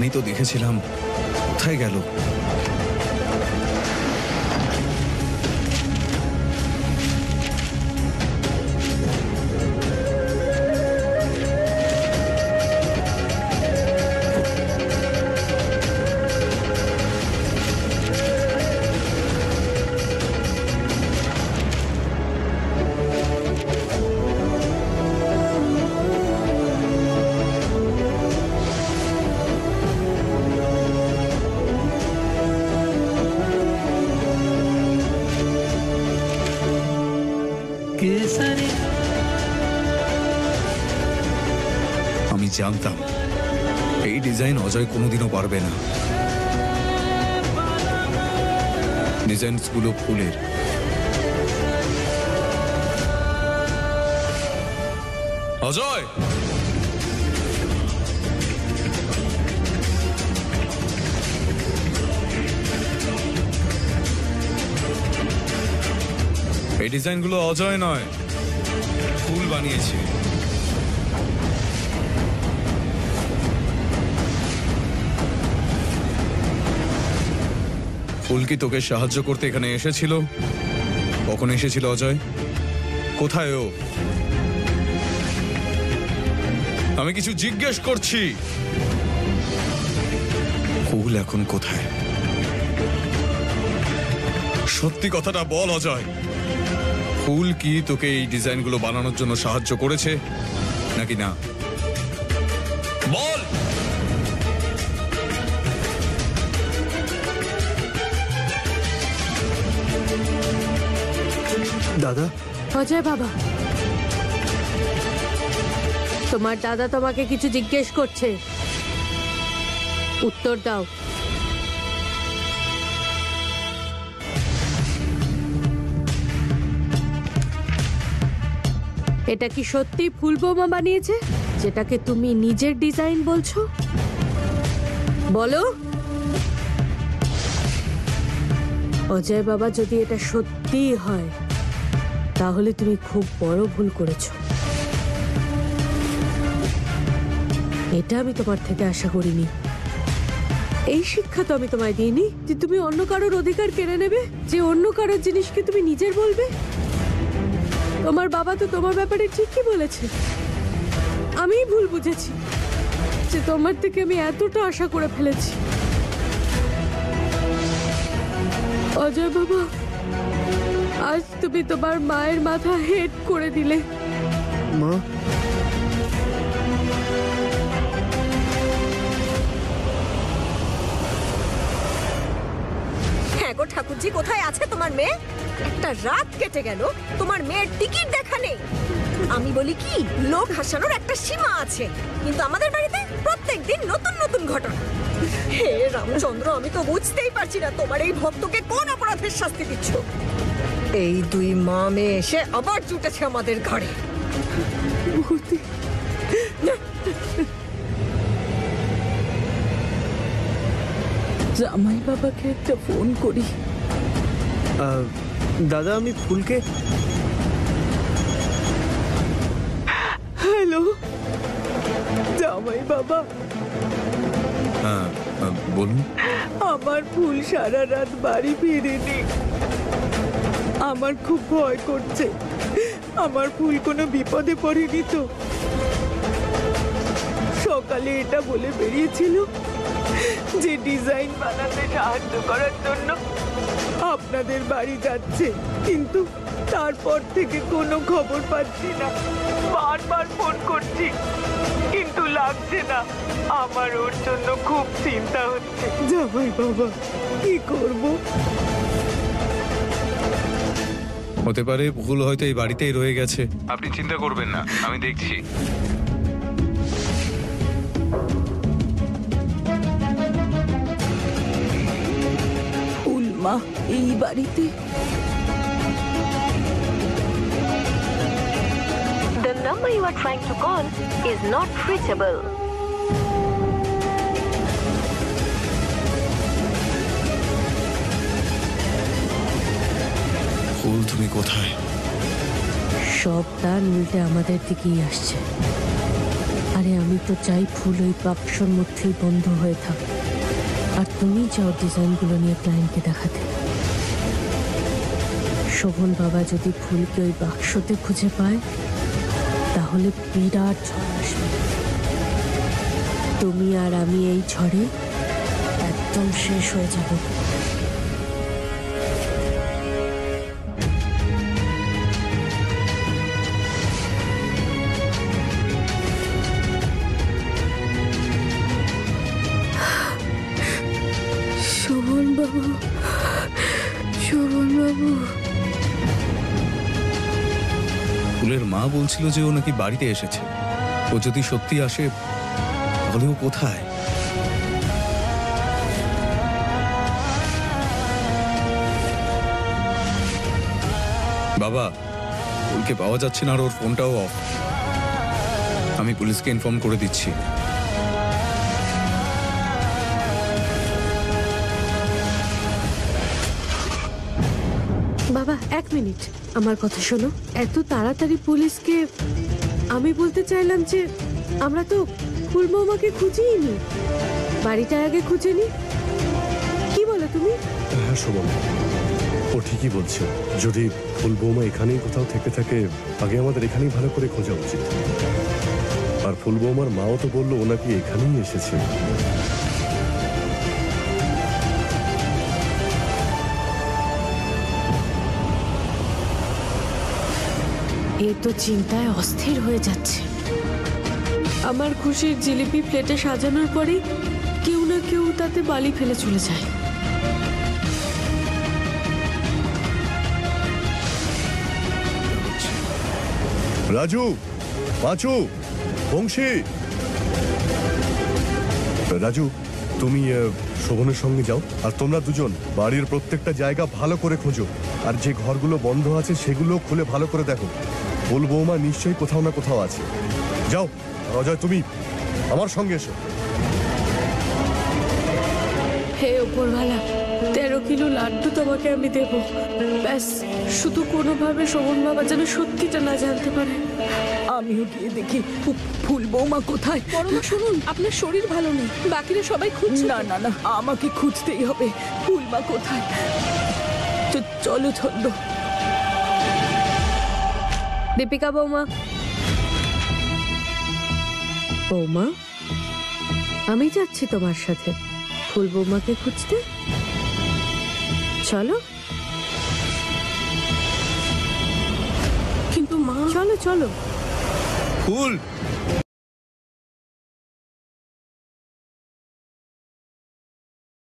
এখানেই তো দেখেছিলাম, কোথায় গেল? আমি জানতাম এই ডিজাইন অজয় কোনোদিনও পারবে না। ডিজাইনগুলো ফুলের। অজয়, এই ডিজাইনগুলো অজয় নয়, ফুল বানিয়েছে। ফুল কি তোকে সাহায্য করতে এখানে এসেছিল? কখন এসেছিল অজয়? কোথায় ও? আমি কিছু জিজ্ঞেস করছি। ফুল এখন কোথায়? সত্যি কথাটা বল অজয়। ফুল কি তোকে এই ডিজাইনগুলো বানানোর জন্য সাহায্য করেছে নাকি না? বল। দাদা। অজয় বাবা, তোমার দাদা তোমাকে কিছু জিজ্ঞেস করছে, উত্তর দাও। এটা কি সত্যি ফুল বোমা বানিয়েছে, যেটাকে তুমি নিজের ডিজাইন বলছো? বলো। অজয় বাবা, যদি এটা সত্যিই হয় তাহলে তুমি খুব বড় ভুল করেছো। এটা আমি তোমার থেকে আশা করিনি। এই শিক্ষা তো আমি তোমায় দিইনি যে তুমি অন্য কারোর অধিকার কেড়ে নেবে, যে অন্য কারোর জিনিসকে তুমি নিজের বলবে। তোমার বাবা তো তোমার ব্যাপারে ঠিকই বলেছে। আমিই ভুল বুঝেছি যে তোমার থেকে আমি এতটা আশা করে ফেলেছি। অজয় বাবা, আজ তুমি তোমার মায়ের মাথা হেড করে দিলে। মা, হ্যাঁ গো ঠাকুরজি, কোথায় আছে তোমার মেয়ে? একটা রাত কেটে গেল, তোমার মেয়ের টিকিট দেখা নেই। আমি বলি কি, লোক হাসানোর একটা সীমা আছে, কিন্তু আমাদের বাড়িতে প্রত্যেকদিন নতুন নতুন ঘটনা। হে রামচন্দ্র, আমি তো বুঝতেই পারছি না তোমার এই ভক্তকে কোন অপরাধের শাস্তি দিচ্ছ। এই দুই মা মেয়ে এসে আবার জুটেছে আমাদের ঘরে। জামাই বাবাকে একটা ফোন করি। দাদা, আমি ফুলকে। হ্যালো জামাই বাবা। হ্যাঁ বলুন। আমার ফুল সারা রাত বাড়ি ফিরেনি। আমার খুব ভয় করছে। আমার ফুল কোনো বিপদে পড়েনি তো? সকালে এটা বলে বেরিয়েছিল যে ডিজাইন বানাতে সাহায্য করার জন্য আপনাদের বাড়ি যাচ্ছে, কিন্তু তারপর থেকে কোনো খবর পাচ্ছি না। বারবার ফোন করছি কিন্তু লাগছে না। আমার ওর জন্য খুব চিন্তা হচ্ছে। জামাই বাবা, কি করব? হতে পারে ভুল হয়তো এই বাড়িতেই রয়ে গেছে। আপনি চিন্তা করবেন না, আমি দেখছি। ফুলমা এই বাড়িতে? The number you are trying to call is not reachable. ফুল, তুমি কোথায়? সব তার উল্টে আমাদের দিকেই আসছে। আরে আমি তো চাই ফুল ওই বাক্সর মধ্যেই বন্ধ হয়ে থাক, আর তুমি চাও ডিজাইনগুলো নিয়ে ক্লায়েন্টকে দেখাতে। শোভন বাবা যদি ফুলকে ওই বাক্সতে খুঁজে পায় তাহলে বিরাট ঝড় আসবে। তুমি আর আমি এই ঝড়ে একদম শেষ হয়ে যাব। শোভন বাবু, শোভন বাবু। ফুলের মা বলছিল যে ও নাকি বাড়িতে এসেছে। ও যদি সত্যি আসে তাহলে ও কোথায়? বাবা, ফুলকে পাওয়া যাচ্ছে না আর ওর ফোনটাও অফ। আমি পুলিশকে ইনফর্ম করে দিচ্ছি। বাবা 1 মিনিট, আমার কথা শোনো। এত তাড়াতাড়ি পুলিশকে? আমি বলতে চাইলাম যে আমরা তো ফুল বৌমাকে খুঁজিই নি, বাড়িটা আগে খুঁজে নি। কি বলো তুমি? হ্যাঁ শোভন, ও ঠিকই বলছে। যদি ফুল বৌমা এখানেই কোথাও থেকে থাকে, আগে আমাদের এখানেই ভালো করে খোঁজা উচিত। আর ফুল বৌমার মাও তো বললো ও নাকি এখানেই এসেছে। এ তো চিন্তায় অস্থির হয়ে যাচ্ছে। আমার খুশির জিলিপি প্লেটে সাজানোর পরেই কেউ না কেউ তাতে বালি ফেলে চলে যায়। রাজু, পাঁচু, বংশী। রাজু, তুমি শোভনের সঙ্গে যাও, আর তোমরা দুজন বাড়ির প্রত্যেকটা জায়গা ভালো করে খোঁজো। আর যে ঘরগুলো বন্ধ আছে সেগুলো খুলে ভালো করে দেখো। ফুল বৌমা নিশ্চয়ই কোথাও না কোথাও আছে। যাও। অজয়, তুমি আমার সঙ্গে এসো। হে ওপরওয়ালা, 13 কিলো লাড্ডু তোমাকে আমি দেব। ব্যাস, শুধু কোনোভাবে শোভন বাবা যেন সত্যিটা না জানতে পারে। আমিও গিয়ে দেখি ফুল বৌমা কোথায়। বড়মা শুনুন, আপনার শরীর ভালো নেই, বাকিরা সবাই খুঁজছে। না না না, আমাকে খুঁজতেই হবে। ফুলমা কোথায়? চলো ছন্দ। দীপিকা বৌমা। বৌমা, আমি যাচ্ছি তোমার সাথে ফুল বৌমাকে খুঁজতে। চলো। কিন্তু মা। চলো চলো। ফুল,